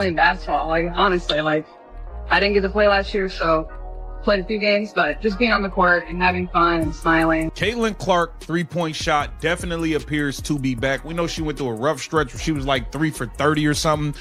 playing basketball. Like, honestly, like, I didn't get to play last year, so played a few games, but just being on the court and having fun and smiling. Caitlin Clark three-point shot definitely appears to be back. We know she went through a rough stretch where she was like 3 for 30 or something.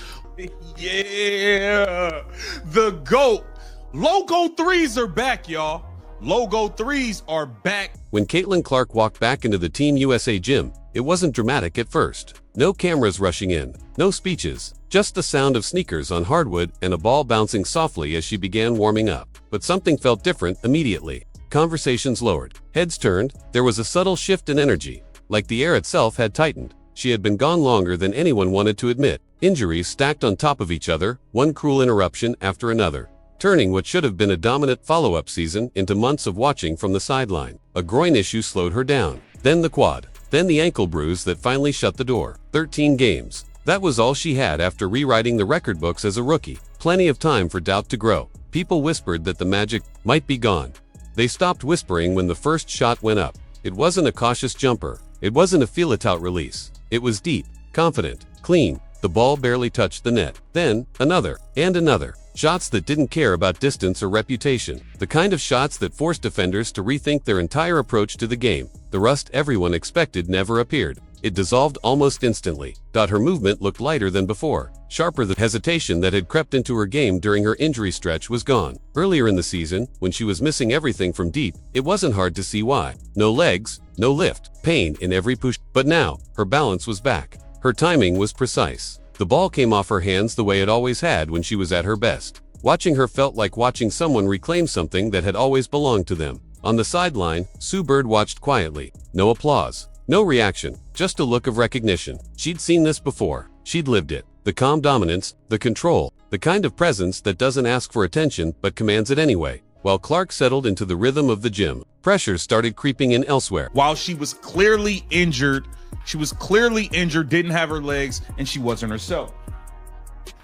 Yeah, the GOAT. Logo threes are back, y'all. Logo threes are back. When Caitlin Clark walked back into the Team USA gym, it wasn't dramatic at first. No cameras rushing in, no speeches, just the sound of sneakers on hardwood and a ball bouncing softly as she began warming up. But something felt different immediately. Conversations lowered, heads turned, there was a subtle shift in energy, like the air itself had tightened. She had been gone longer than anyone wanted to admit. Injuries stacked on top of each other, one cruel interruption after another, turning what should have been a dominant follow-up season into months of watching from the sideline. A groin issue slowed her down, then the quad, then the ankle bruise that finally shut the door. 13 games. That was all she had after rewriting the record books as a rookie. Plenty of time for doubt to grow. People whispered that the magic might be gone. They stopped whispering when the first shot went up. It wasn't a cautious jumper. It wasn't a feel-it-out release. It was deep, confident, clean. The ball barely touched the net. Then, another, and another. Shots that didn't care about distance or reputation. The kind of shots that forced defenders to rethink their entire approach to the game. The rust everyone expected never appeared. It dissolved almost instantly. Her movement looked lighter than before. Sharper, the hesitation that had crept into her game during her injury stretch was gone. Earlier in the season, when she was missing everything from deep, it wasn't hard to see why. No legs, no lift, pain in every push. But now, her balance was back. Her timing was precise. The ball came off her hands the way it always had when she was at her best. Watching her felt like watching someone reclaim something that had always belonged to them. On the sideline, Sue Bird watched quietly. No applause. No reaction. Just a look of recognition. She'd seen this before. She'd lived it. The calm dominance, the control, the kind of presence that doesn't ask for attention but commands it anyway. While Clark settled into the rhythm of the gym, pressures started creeping in elsewhere. While she was clearly injured, didn't have her legs, and she wasn't herself.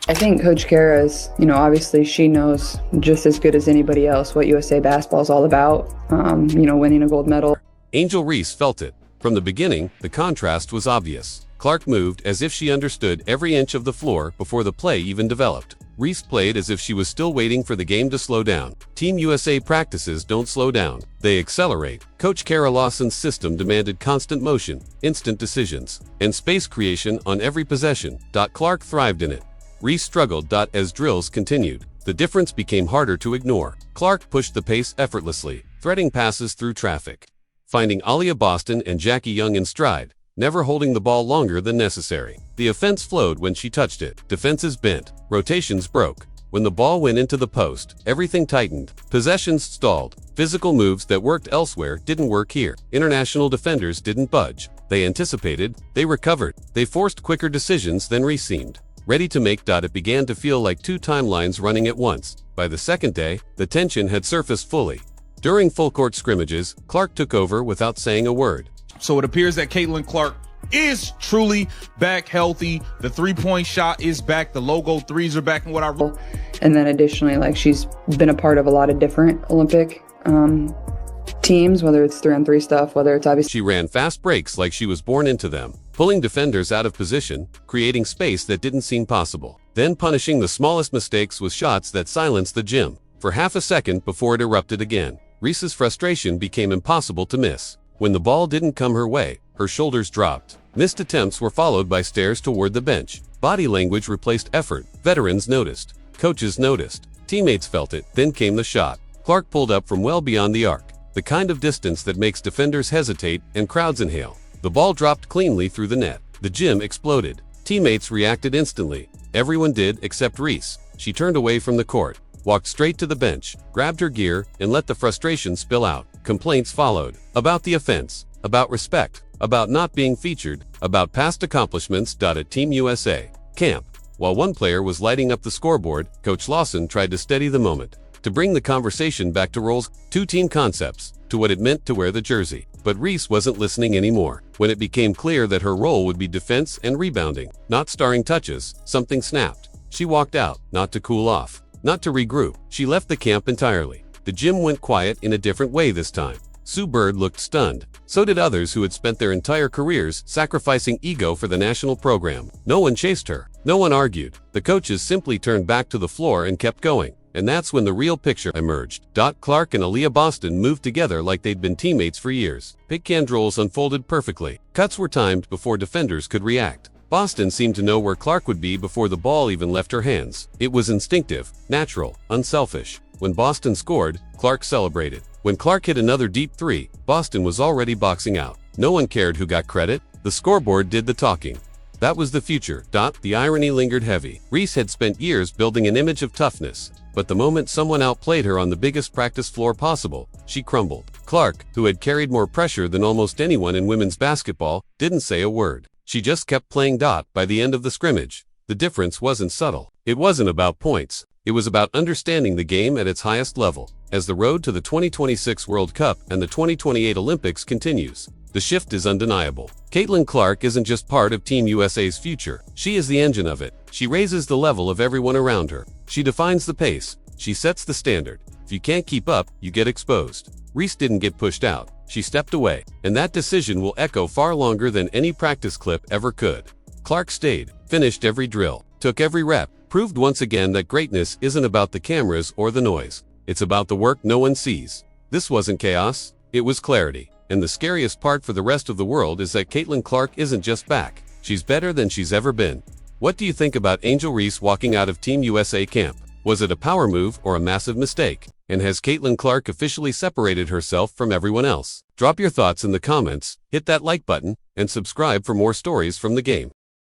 I think Coach Kara is, obviously she knows just as good as anybody else what USA basketball is all about, winning a gold medal. Angel Reese felt it. From the beginning, the contrast was obvious. Clark moved as if she understood every inch of the floor before the play even developed. Reese played as if she was still waiting for the game to slow down. Team USA practices don't slow down, they accelerate. Coach Kara Lawson's system demanded constant motion, instant decisions, and space creation on every possession. Clark thrived in it. Reese struggled. As drills continued, the difference became harder to ignore. Clark pushed the pace effortlessly, threading passes through traffic, finding Aaliyah Boston and Jackie Young in stride, never holding the ball longer than necessary. The offense flowed when she touched it. Defenses bent, rotations broke. When the ball went into the post, everything tightened. Possessions stalled. Physical moves that worked elsewhere didn't work here. International defenders didn't budge. They anticipated, they recovered, they forced quicker decisions than Reese seemed ready to make. It began to feel like two timelines running at once. By the second day, the tension had surfaced fully. During full-court scrimmages, Clark took over without saying a word. So it appears that Caitlin Clark is truly back healthy. The three-point shot is back. The logo threes are back. And and then additionally, she's been a part of a lot of different Olympic teams, whether it's 3-on-3 stuff, whether it's obviously. She ran fast breaks like she was born into them, pulling defenders out of position, creating space that didn't seem possible, then punishing the smallest mistakes with shots that silenced the gym for half a second before it erupted again. Reese's frustration became impossible to miss. When the ball didn't come her way, her shoulders dropped. Missed attempts were followed by stares toward the bench. Body language replaced effort. Veterans noticed. Coaches noticed. Teammates felt it. Then came the shot. Clark pulled up from well beyond the arc, the kind of distance that makes defenders hesitate and crowds inhale. The ball dropped cleanly through the net. The gym exploded. Teammates reacted instantly. Everyone did except Reese. She turned away from the court, walked straight to the bench, grabbed her gear, and let the frustration spill out. Complaints followed. About the offense, about respect, about not being featured, about past accomplishments. At Team USA camp, while one player was lighting up the scoreboard, Coach Lawson tried to steady the moment, to bring the conversation back to roles, to team concepts, to what it meant to wear the jersey. But Reese wasn't listening anymore. When it became clear that her role would be defense and rebounding, not starring touches, something snapped. She walked out, not to cool off, not to regroup. She left the camp entirely. The gym went quiet in a different way this time. Sue Bird looked stunned. So did others who had spent their entire careers sacrificing ego for the national program. No one chased her. No one argued. The coaches simply turned back to the floor and kept going. And that's when the real picture emerged. Clark and Aaliyah Boston moved together like they'd been teammates for years. Pick and rolls unfolded perfectly. Cuts were timed before defenders could react. Boston seemed to know where Clark would be before the ball even left her hands. It was instinctive, natural, unselfish. When Boston scored, Clark celebrated. When Clark hit another deep three, Boston was already boxing out. No one cared who got credit. The scoreboard did the talking. That was the future. The irony lingered heavy. Reese had spent years building an image of toughness. But the moment someone outplayed her on the biggest practice floor possible, she crumbled. Clark, who had carried more pressure than almost anyone in women's basketball, didn't say a word. She just kept playing. By the end of the scrimmage, the difference wasn't subtle. It wasn't about points. It was about understanding the game at its highest level. As the road to the 2026 World Cup and the 2028 Olympics continues, the shift is undeniable. Caitlin Clark isn't just part of Team USA's future. She is the engine of it. She raises the level of everyone around her. She defines the pace. She sets the standard. If you can't keep up, you get exposed. Reese didn't get pushed out. She stepped away. And that decision will echo far longer than any practice clip ever could. Clark stayed, finished every drill, took every rep, proved once again that greatness isn't about the cameras or the noise. It's about the work no one sees. This wasn't chaos. It was clarity. And the scariest part for the rest of the world is that Caitlin Clark isn't just back. She's better than she's ever been. What do you think about Angel Reese walking out of Team USA camp? Was it a power move or a massive mistake? And has Caitlin Clark officially separated herself from everyone else? Drop your thoughts in the comments, hit that like button, and subscribe for more stories from the game.